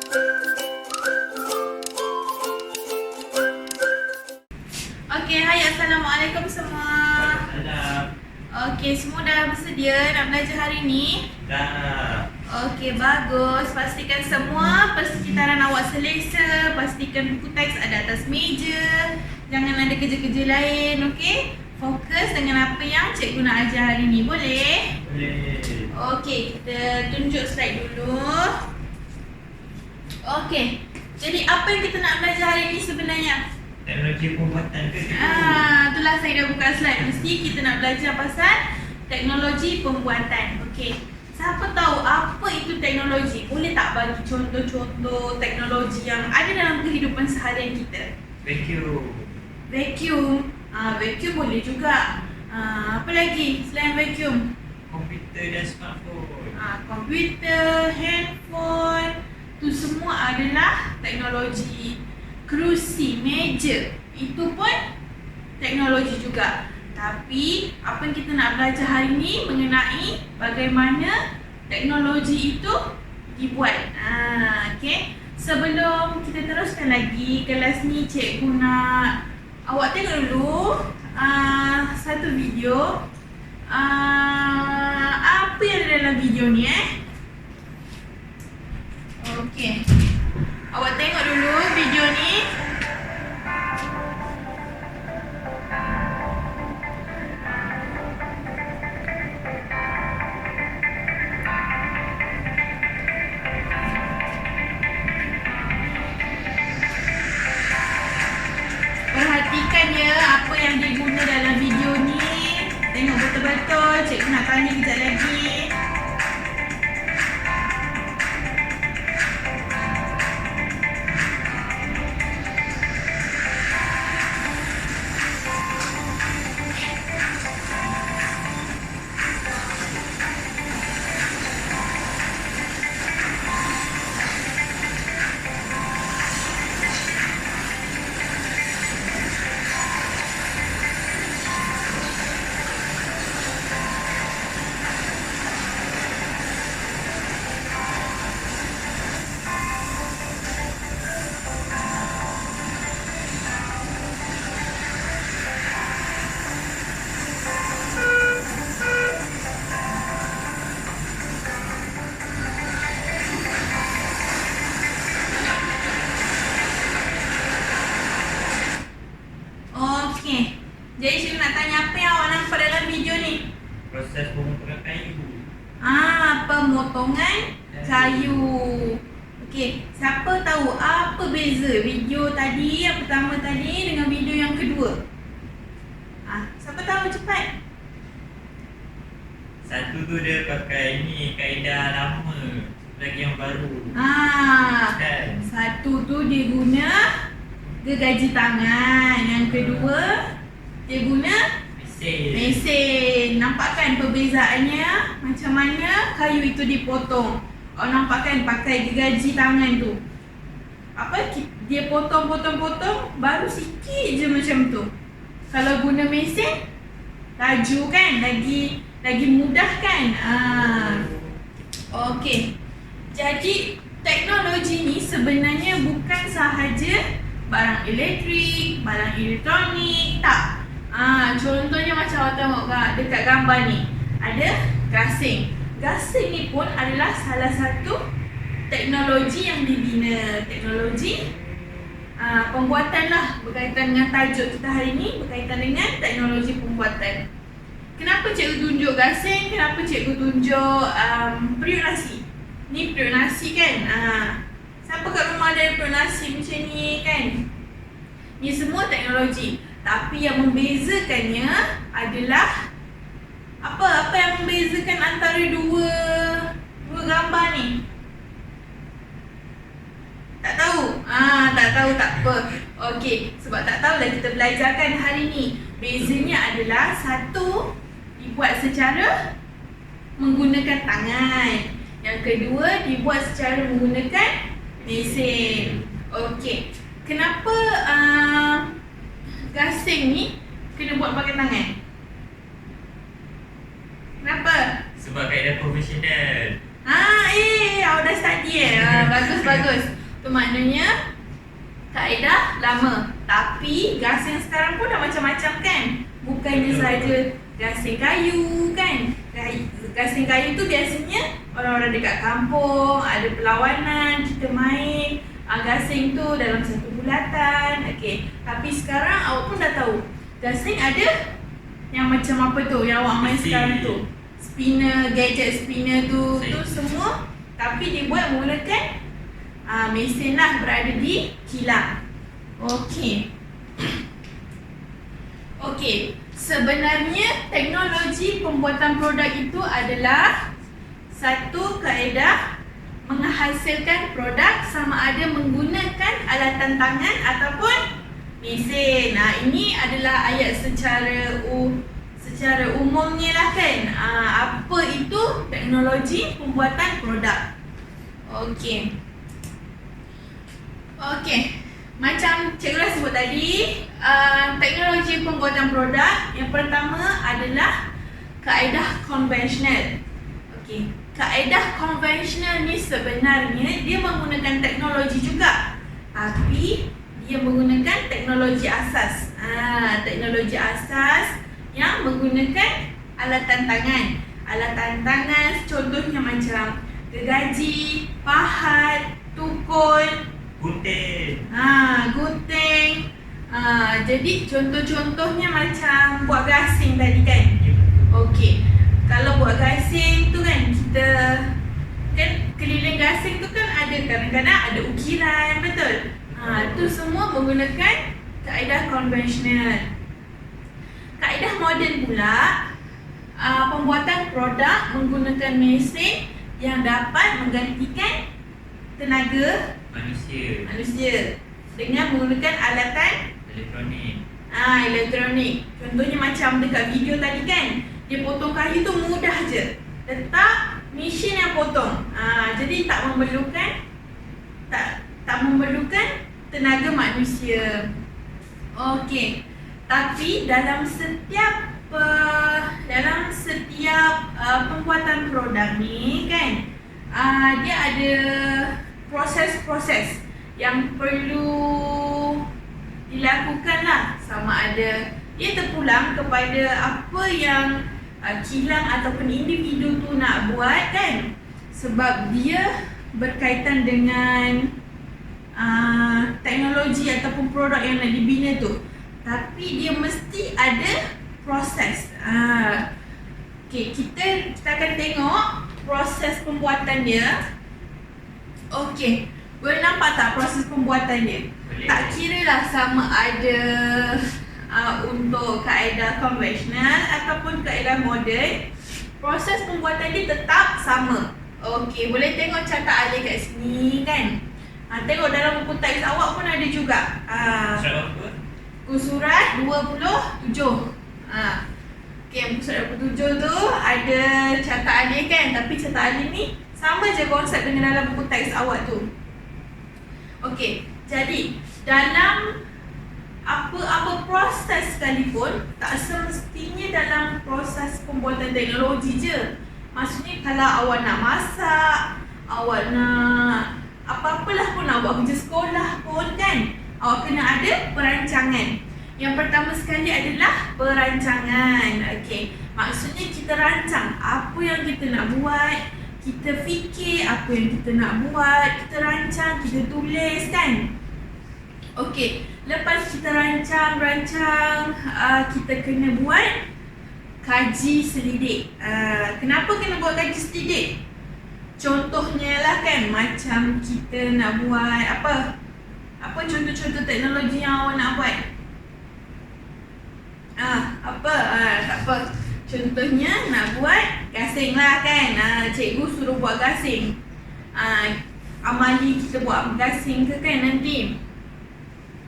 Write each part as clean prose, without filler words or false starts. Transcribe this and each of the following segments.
Okey, hai, Assalamualaikum semua. Okey, semua dah bersedia nak belajar hari ni? Dah. Okey, bagus. Pastikan semua persekitaran awak selesa. Pastikan buku teks ada atas meja. Jangan ada kerja-kerja lain, okey? Fokus dengan apa yang cikgu nak ajar hari ni, boleh? Boleh. Okey, kita tunjuk slide dulu. Okey, jadi apa yang kita nak belajar hari ni sebenarnya? Teknologi pembuatan ke? Itulah saya dah buka slide. Mesti kita nak belajar pasal teknologi pembuatan. Okey. Siapa tahu apa itu teknologi? Boleh tak bagi contoh-contoh teknologi yang ada dalam kehidupan seharian kita? Vacuum. Vacuum. Vacuum boleh juga. Apa lagi selain vacuum? Komputer dan smartphone. Komputer, handphone, tu semua adalah teknologi. Kerusi, meja, itu pun teknologi juga. Tapi apa yang kita nak belajar hari ni mengenai bagaimana teknologi itu dibuat. Okey. Sebelum kita teruskan lagi kelas ni, cikgu nak awak tengok dulu satu video. Apa yang ada dalam video ni Okey. Awak tengok dulu video ni. Perhatikan ya apa yang diguna dalam video ni. Tengok betul-betul. Cikgu nak tanya kejap lagi. Okey. Jadi cikgu nak tanya apa yang awak nampak dalam video ni? Proses pemotongan kayu. Pemotongan kayu. Okey, siapa tahu apa beza video tadi yang pertama tadi dengan video yang kedua? Siapa tahu cepat? Satu tu dia pakai ni kaedah lama, lagi yang baru. Kan? Satu tu dia guna gergaji tangan. Yang kedua dia guna mesin. Nampak kan perbezaannya? Macam mana kayu itu dipotong? Nampak kan pakai gergaji tangan tu. Dia potong-potong-potong, baru sikit je macam tu. Kalau guna mesin, laju kan? Lagi mudah kan? Okey. Jadi teknologi ni sebenarnya bukan sahaja barang elektrik, barang elektronik, tak. Contohnya macam awak tengok dekat gambar ni, ada gasing. Gasing ni pun adalah salah satu teknologi yang dibina. Teknologi pembuatan lah, berkaitan dengan tajuk kita hari ni, berkaitan dengan teknologi pembuatan. Kenapa cikgu tunjuk gasing? Kenapa cikgu tunjuk periuk nasi? Ni periuk nasi kan? Siapa kat rumah ada periuk nasi macam ni kan? Ni semua teknologi. Tapi yang membezakannya adalah apa yang membezakan antara dua gambar ni? Tak tahu? Tak tahu, tak apa. Okey, sebab tak tahulah kita belajarkan hari ni. Bezanya adalah satu dibuat secara menggunakan tangan. Yang kedua dibuat secara menggunakan mesin. Okey. Kenapa gasing ni kena buat pakai tangan? Kenapa? Sebab kaedah profesional. Awak dah study Bagus. Tu maknanya kaedah lama. Tapi gasing sekarang pun dah macam-macam kan. Bukannya saja gasing kayu kan. Gasing kayu tu biasanya orang-orang dekat kampung, ada perlawanan, kita main gasing tu dalam satu bulatan. Okey. Tapi sekarang awak pun dah tahu. Gasing ada yang macam apa tu yang awak main sekarang tu. Spinner, gadget spinner tu semua tapi dibuat menggunakan mesin lah, berada di kilang. Okey. Sebenarnya teknologi pembuatan produk itu adalah satu kaedah menghasilkan produk sama ada menggunakan alatan tangan ataupun mesin. Ini adalah ayat secara umumnya lah kan. Apa itu teknologi pembuatan produk? Okey. Macam Cikgu dah sebut tadi, teknologi pembuatan produk yang pertama adalah kaedah konvensional. Okey. Kaedah konvensional ni sebenarnya dia menggunakan teknologi juga, tapi dia menggunakan teknologi asas. Teknologi asas yang menggunakan alatan tangan. Alatan tangan contohnya macam gergaji, pahat, tukul, gunting. Jadi contoh-contohnya macam buat gasing tadi kan. Okey. Kalau buat gasing tu kan kita kan keliling gasing tu kan ada kadang-kadang ada ukiran, betul? Tu semua menggunakan kaedah konvensional. Kaedah moden pula, pembuatan produk menggunakan mesin yang dapat menggantikan tenaga manusia dengan menggunakan alatan elektronik. Contohnya macam dekat video tadi kan, dia potong kayu tu mudah je, letak mesin yang potong. Jadi tak memerlukan tenaga manusia. Okey. Tapi dalam setiap pembuatan produk ni kan, dia ada proses-proses yang perlu dilakukan lah. Sama ada dia terpulang kepada apa yang kilang ataupun individu tu nak buat kan. Sebab dia berkaitan dengan teknologi ataupun produk yang nak dibina tu. Tapi dia mesti ada proses. Okey, kita akan tengok proses pembuatan dia. Okey, boleh nampak tak proses pembuatan dia? Tak kira lah sama ada untuk kaedah konvensional ataupun kaedah moden, proses pembuatan dia tetap sama. Okey, boleh tengok catat ada kat sini kan. Tengok dalam buku teks awak pun ada juga. Surat 27. Okey, buku surat 27 tu ada catat dia kan. Tapi catat dia ni sama je konsep dengan dalam buku teks awak tu. Okey, jadi dalam apa-apa proses sekalipun, tak semestinya dalam proses pembuatan teknologi je. Maksudnya kalau awak nak masak, awak nak apa-apalah pun, awak kerja sekolah pun kan, awak kena ada perancangan. Yang pertama sekali adalah perancangan. Okey, maksudnya kita rancang apa yang kita nak buat, kita fikir apa yang kita nak buat, kita rancang, kita tulis kan. Okey, lepas kita rancang, kita kena buat kaji selidik. Kenapa kena buat kaji selidik? Contohnya lah kan, macam kita nak buat apa contoh-contoh teknologi yang awak nak buat? Tak apa. Contohnya nak buat gasing lah kan. Cikgu suruh buat gasing. Amali kita buat gasing ke kan nanti.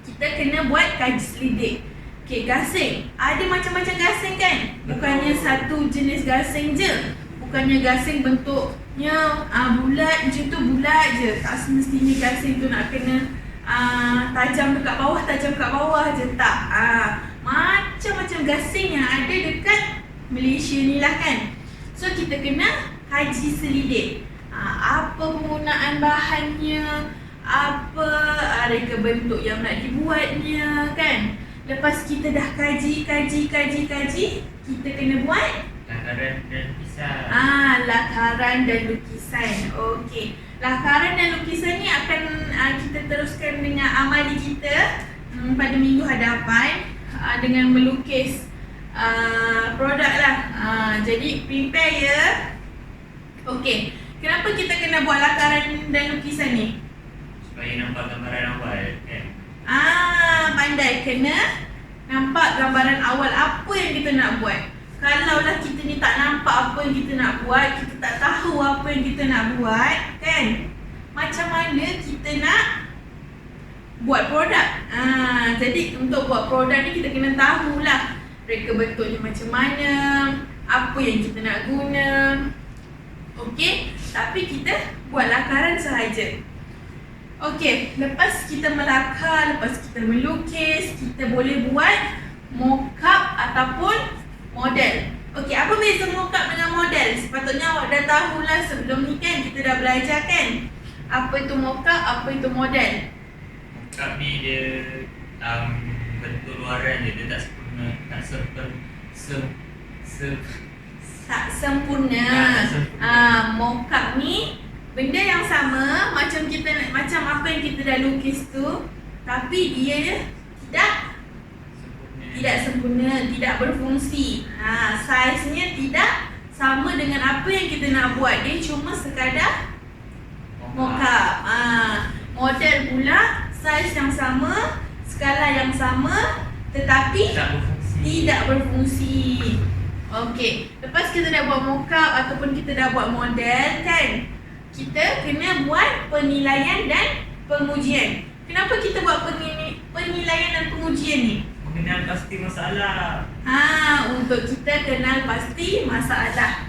Kita kena buat kaji selidik. Okey, gasing. Ada macam-macam gasing kan? Bukannya satu jenis gasing je. Bukannya gasing bentuknya bulat je tu bulat je. Tak semestinya gasing tu nak kena tajam dekat bawah je. Tak. Macam-macam gasing yang ada dekat Malaysia ni lah kan. So kita kena kaji selidik. apa penggunaan bahannya, apa reka bentuk yang nak dibuatnya kan. Lepas kita dah kaji, kita kena buat lakaran dan lukisan. Lakaran dan lukisan. Okey. Lakaran dan lukisan ni akan kita teruskan dengan amali kita pada minggu hadapan dengan melukis produk lah. Jadi prepare ya. Okey. Kenapa kita kena buat lakaran dan lukisan ni? Supaya nampak gambaran awal kan. Pandai. Kena nampak gambaran awal apa yang kita nak buat. Kalaulah kita ni tak nampak apa yang kita nak buat, kita tak tahu apa yang kita nak buat kan, macam mana kita nak buat produk. Jadi untuk buat produk ni kita kena tahulah reka bentuknya macam mana, apa yang kita nak guna. Okey, tapi kita buat lakaran sahaja. Okey, lepas kita melakar, lepas kita melukis, kita boleh buat mock-up ataupun model. Okey, apa beza mock-up dengan model? Sepatutnya awak dah tahulah sebelum ni kan, kita dah belajar kan apa itu mock-up, apa itu model. Mock-up ni dia bentuk luaran dia tak sempurna, tak sempurna. Mock-up ni benda yang sama macam apa yang kita dah lukis tu, tapi dia tidak sempurna, tidak berfungsi. Saiznya tidak sama dengan apa yang kita nak buat. Dia cuma sekadar mock-up. Model pula saiz yang sama, skala yang sama, tetapi tidak berfungsi. Okey, lepas kita dah buat mock-up ataupun kita dah buat model kan, kita kena buat penilaian dan pengujian. Kenapa kita buat penilaian dan pengujian ni? Mengenal pasti masalah. Untuk kita kenal pasti masalah.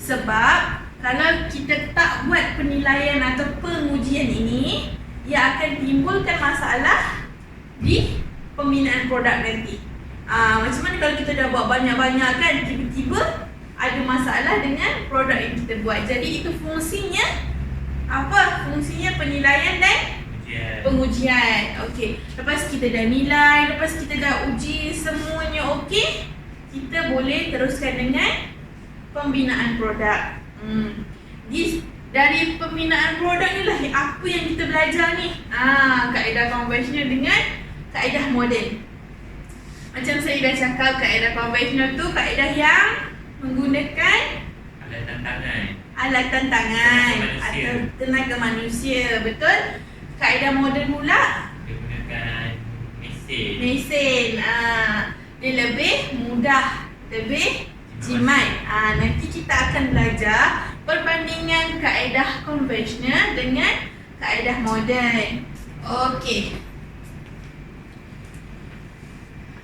Sebab kalau kita tak buat penilaian atau pengujian ini, ia akan timbulkan masalah di pembinaan produk nanti. Macam mana kalau kita dah buat banyak-banyak kan, tiba-tiba ada masalah dengan produk yang kita buat. Jadi itu fungsinya apa? Fungsinya penilaian dan pengujian. Okey. Lepas kita dah nilai, lepas kita dah uji semuanya okey, kita boleh teruskan dengan pembinaan produk. Dari pembinaan produk ni lah apa yang kita belajar ni. Kaedah konvensional dengan kaedah moden. Macam saya dah cakap, kaedah konvensional tu kaedah yang menggunakan alat tantangan atau tenaga manusia. Betul? Kaedah moden pula dia gunakan mesin. Dia lebih mudah, lebih jimat. Nanti kita akan belajar perbandingan kaedah konvensional dengan kaedah moden.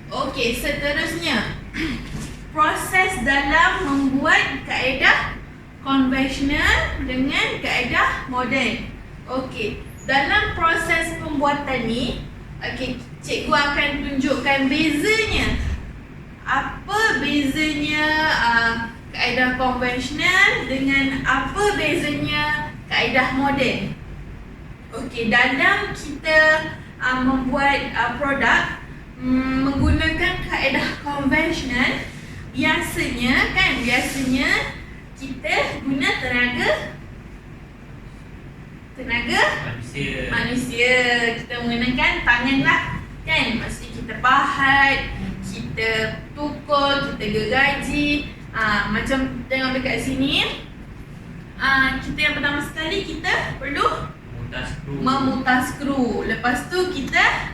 Okey, seterusnya proses dalam membuat kaedah konvensional dengan kaedah moden. Okey, dalam proses pembuatan ni, cikgu akan tunjukkan bezanya. Apa bezanya kaedah konvensional dengan apa bezanya kaedah moden. Okey, dalam kita membuat produk menggunakan kaedah konvensional, biasanya kita guna tenaga manusia. Kita menggunakan tangan lah kan. Maksudnya kita pahat, kita tukar, kita gergaji. Macam tengok dekat sini, kita yang pertama sekali kita perlu memutar skru. Lepas tu kita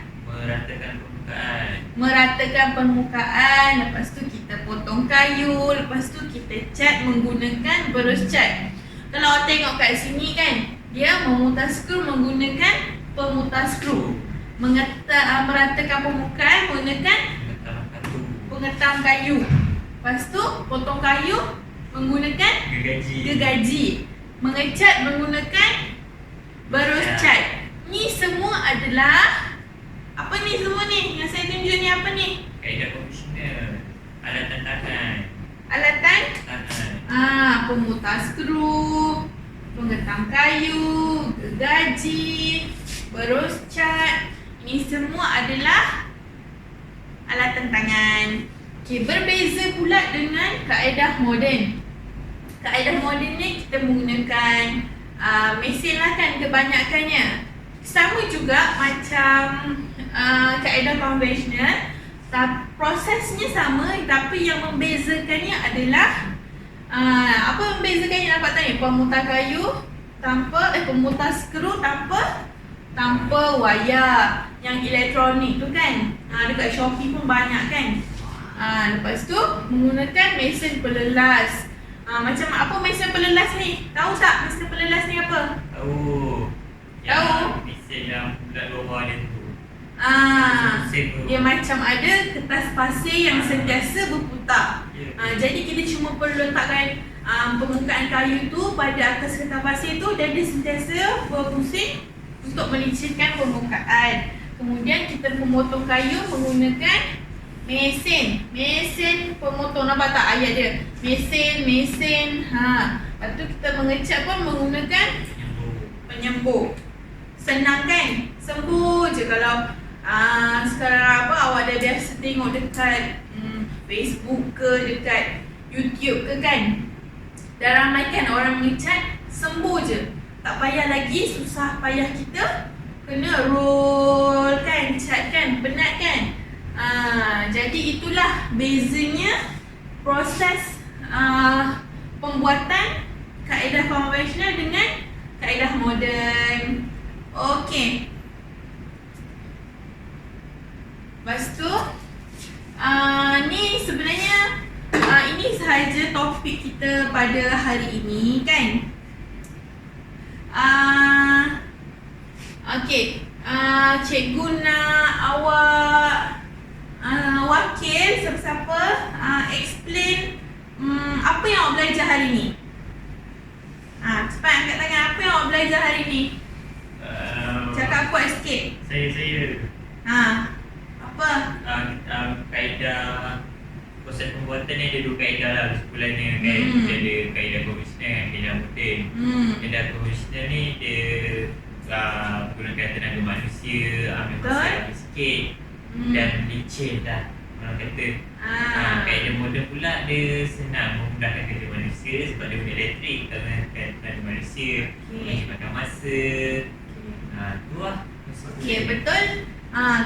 meratakan permukaan. Lepas tu kita potong kayu. Lepas tu kita cat menggunakan berus cat. Kalau awak tengok kat sini kan, dia memutar skru menggunakan pemutar skru. Meratakan permukaan menggunakan pengetam kayu. Lepas tu potong kayu menggunakan gergaji. Mengecat menggunakan berus cat. Ni semua adalah apa ni semua ni? Yang saya tunjuk ni apa ni? Kaedah konvensional. Alatan tangan. Alatan? Pemutar skru, penggetam kayu, gergaji, berus cat. Ini semua adalah alatan tangan. Okey, berbeza pula dengan kaedah moden. Kaedah moden ni kita menggunakan mesin lah kan kebanyakannya. Sama juga macam kaedah konvensional. Prosesnya sama, tapi yang membezakannya adalah apa membezakannya, nampak tadi pemutar kayu tanpa pemutar skru tanpa wayar yang elektronik tu kan. Dekat Shopee pun banyak kan. Lepas tu menggunakan mesin pelelas. Macam apa mesin pelelas ni? Tahu tak mesin pelelas ni apa? Tahu. Mesin yang bulat luar dia tu. Dia macam ada kertas pasir yang sentiasa berputar. Jadi kita cuma perlu letakkan permukaan kayu tu pada atas kertas pasir tu dan dia sentiasa berpusing untuk melicitkan permukaan. Kemudian kita memotong kayu menggunakan mesin pemotong. Nampak tak ayat dia? Mesin. Lepas tu kita mengecat pun menggunakan penyembur. Senang kan? Sembuh je kalau sekarang awak dah biasa tengok dekat Facebook ke, dekat YouTube ke kan. Dah ramai kan orang mengecat, sembuh je. Tak payah lagi susah payah kita kena roll kan, cat kan, penat kan. Jadi itulah bezanya proses pembuatan kaedah konvensional dengan kaedah moden. Okey. Lepas tu ni sebenarnya ini sahaja topik kita pada hari ini kan. Okey. Cikgu nak awak wakil siapa-siapa explain apa yang awak belajar hari ni. Cepat angkat tangan, apa yang awak belajar hari ni? Cakap kuat sikit. Saya. Apa? Kaedah proses pembuatan ni ada 2 kaedah lah sebenarnya kan. Dia ada kaedah konvensional dan kaedah moden. Kaedah konvensional ni dia gunakan tenaga manusia, ambil masa sikit dan licin lah orang kata. Kaedah moden pula dia senang, memudahkan kerja manusia sebab dia guna elektrik, tak gunakan tenaga manusia, menghematkan masa. Tu lah. Okey, betul.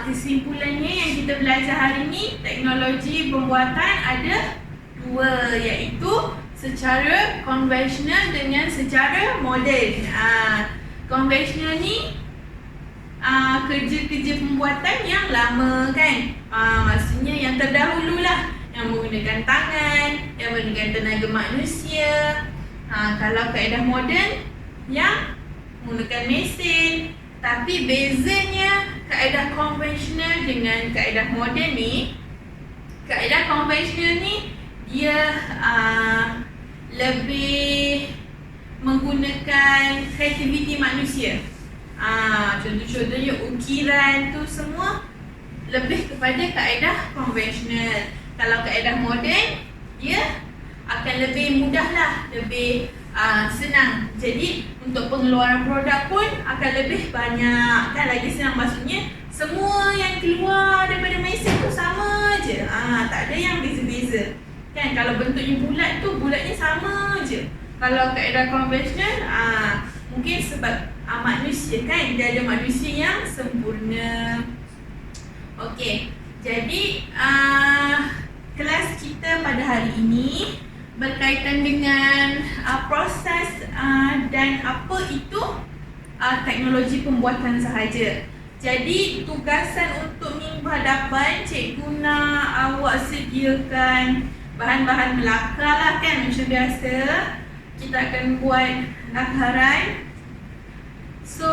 Kesimpulannya yang kita belajar hari ni, teknologi pembuatan ada 2, iaitu secara konvensional dengan secara moden. Konvensional ni kerja-kerja pembuatan yang lama kan. Maksudnya yang terdahulu lah, yang menggunakan tangan, yang menggunakan tenaga manusia. Kalau kaedah moden yang menggunakan mesin. Tapi bezanya kaedah konvensional dengan kaedah moden ni, kaedah konvensional ni dia lebih menggunakan kreativiti manusia. Contoh-contohnya ukiran tu semua lebih kepada kaedah konvensional. Kalau kaedah moden, dia akan lebih mudah lah, lebih senang. Jadi untuk pengeluaran produk pun akan lebih banyak kan, lagi senang. Maksudnya semua yang keluar daripada mesin tu sama je, tak ada yang beza-beza kan. Kalau bentuknya bulat tu, bulatnya sama je. Kalau kaedah konvensional mungkin sebab manusia kan, dia ada manusia yang sempurna. Okey, jadi kelas kita pada hari ini berkaitan dengan proses dan apa itu teknologi pembuatan sahaja. Jadi tugasan untuk minggu hadapan, cikgu nak awak sediakan bahan-bahan belakang lah kan. Macam biasa kita akan buat lakaran. So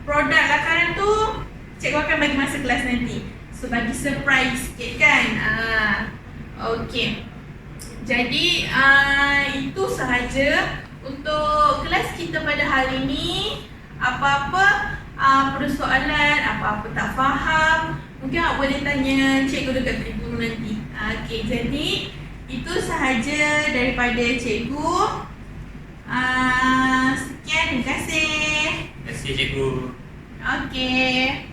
produk lakaran tu cikgu akan bagi masa kelas nanti. So bagi surprise sikit kan. Okey. Jadi itu sahaja untuk kelas kita pada hari ini. Apa-apa persoalan, apa-apa tak faham, mungkin awak boleh tanya cikgu dekat guru nanti. Okey, jadi itu sahaja daripada cikgu. Sekian, terima kasih. Terima kasih cikgu. Okey.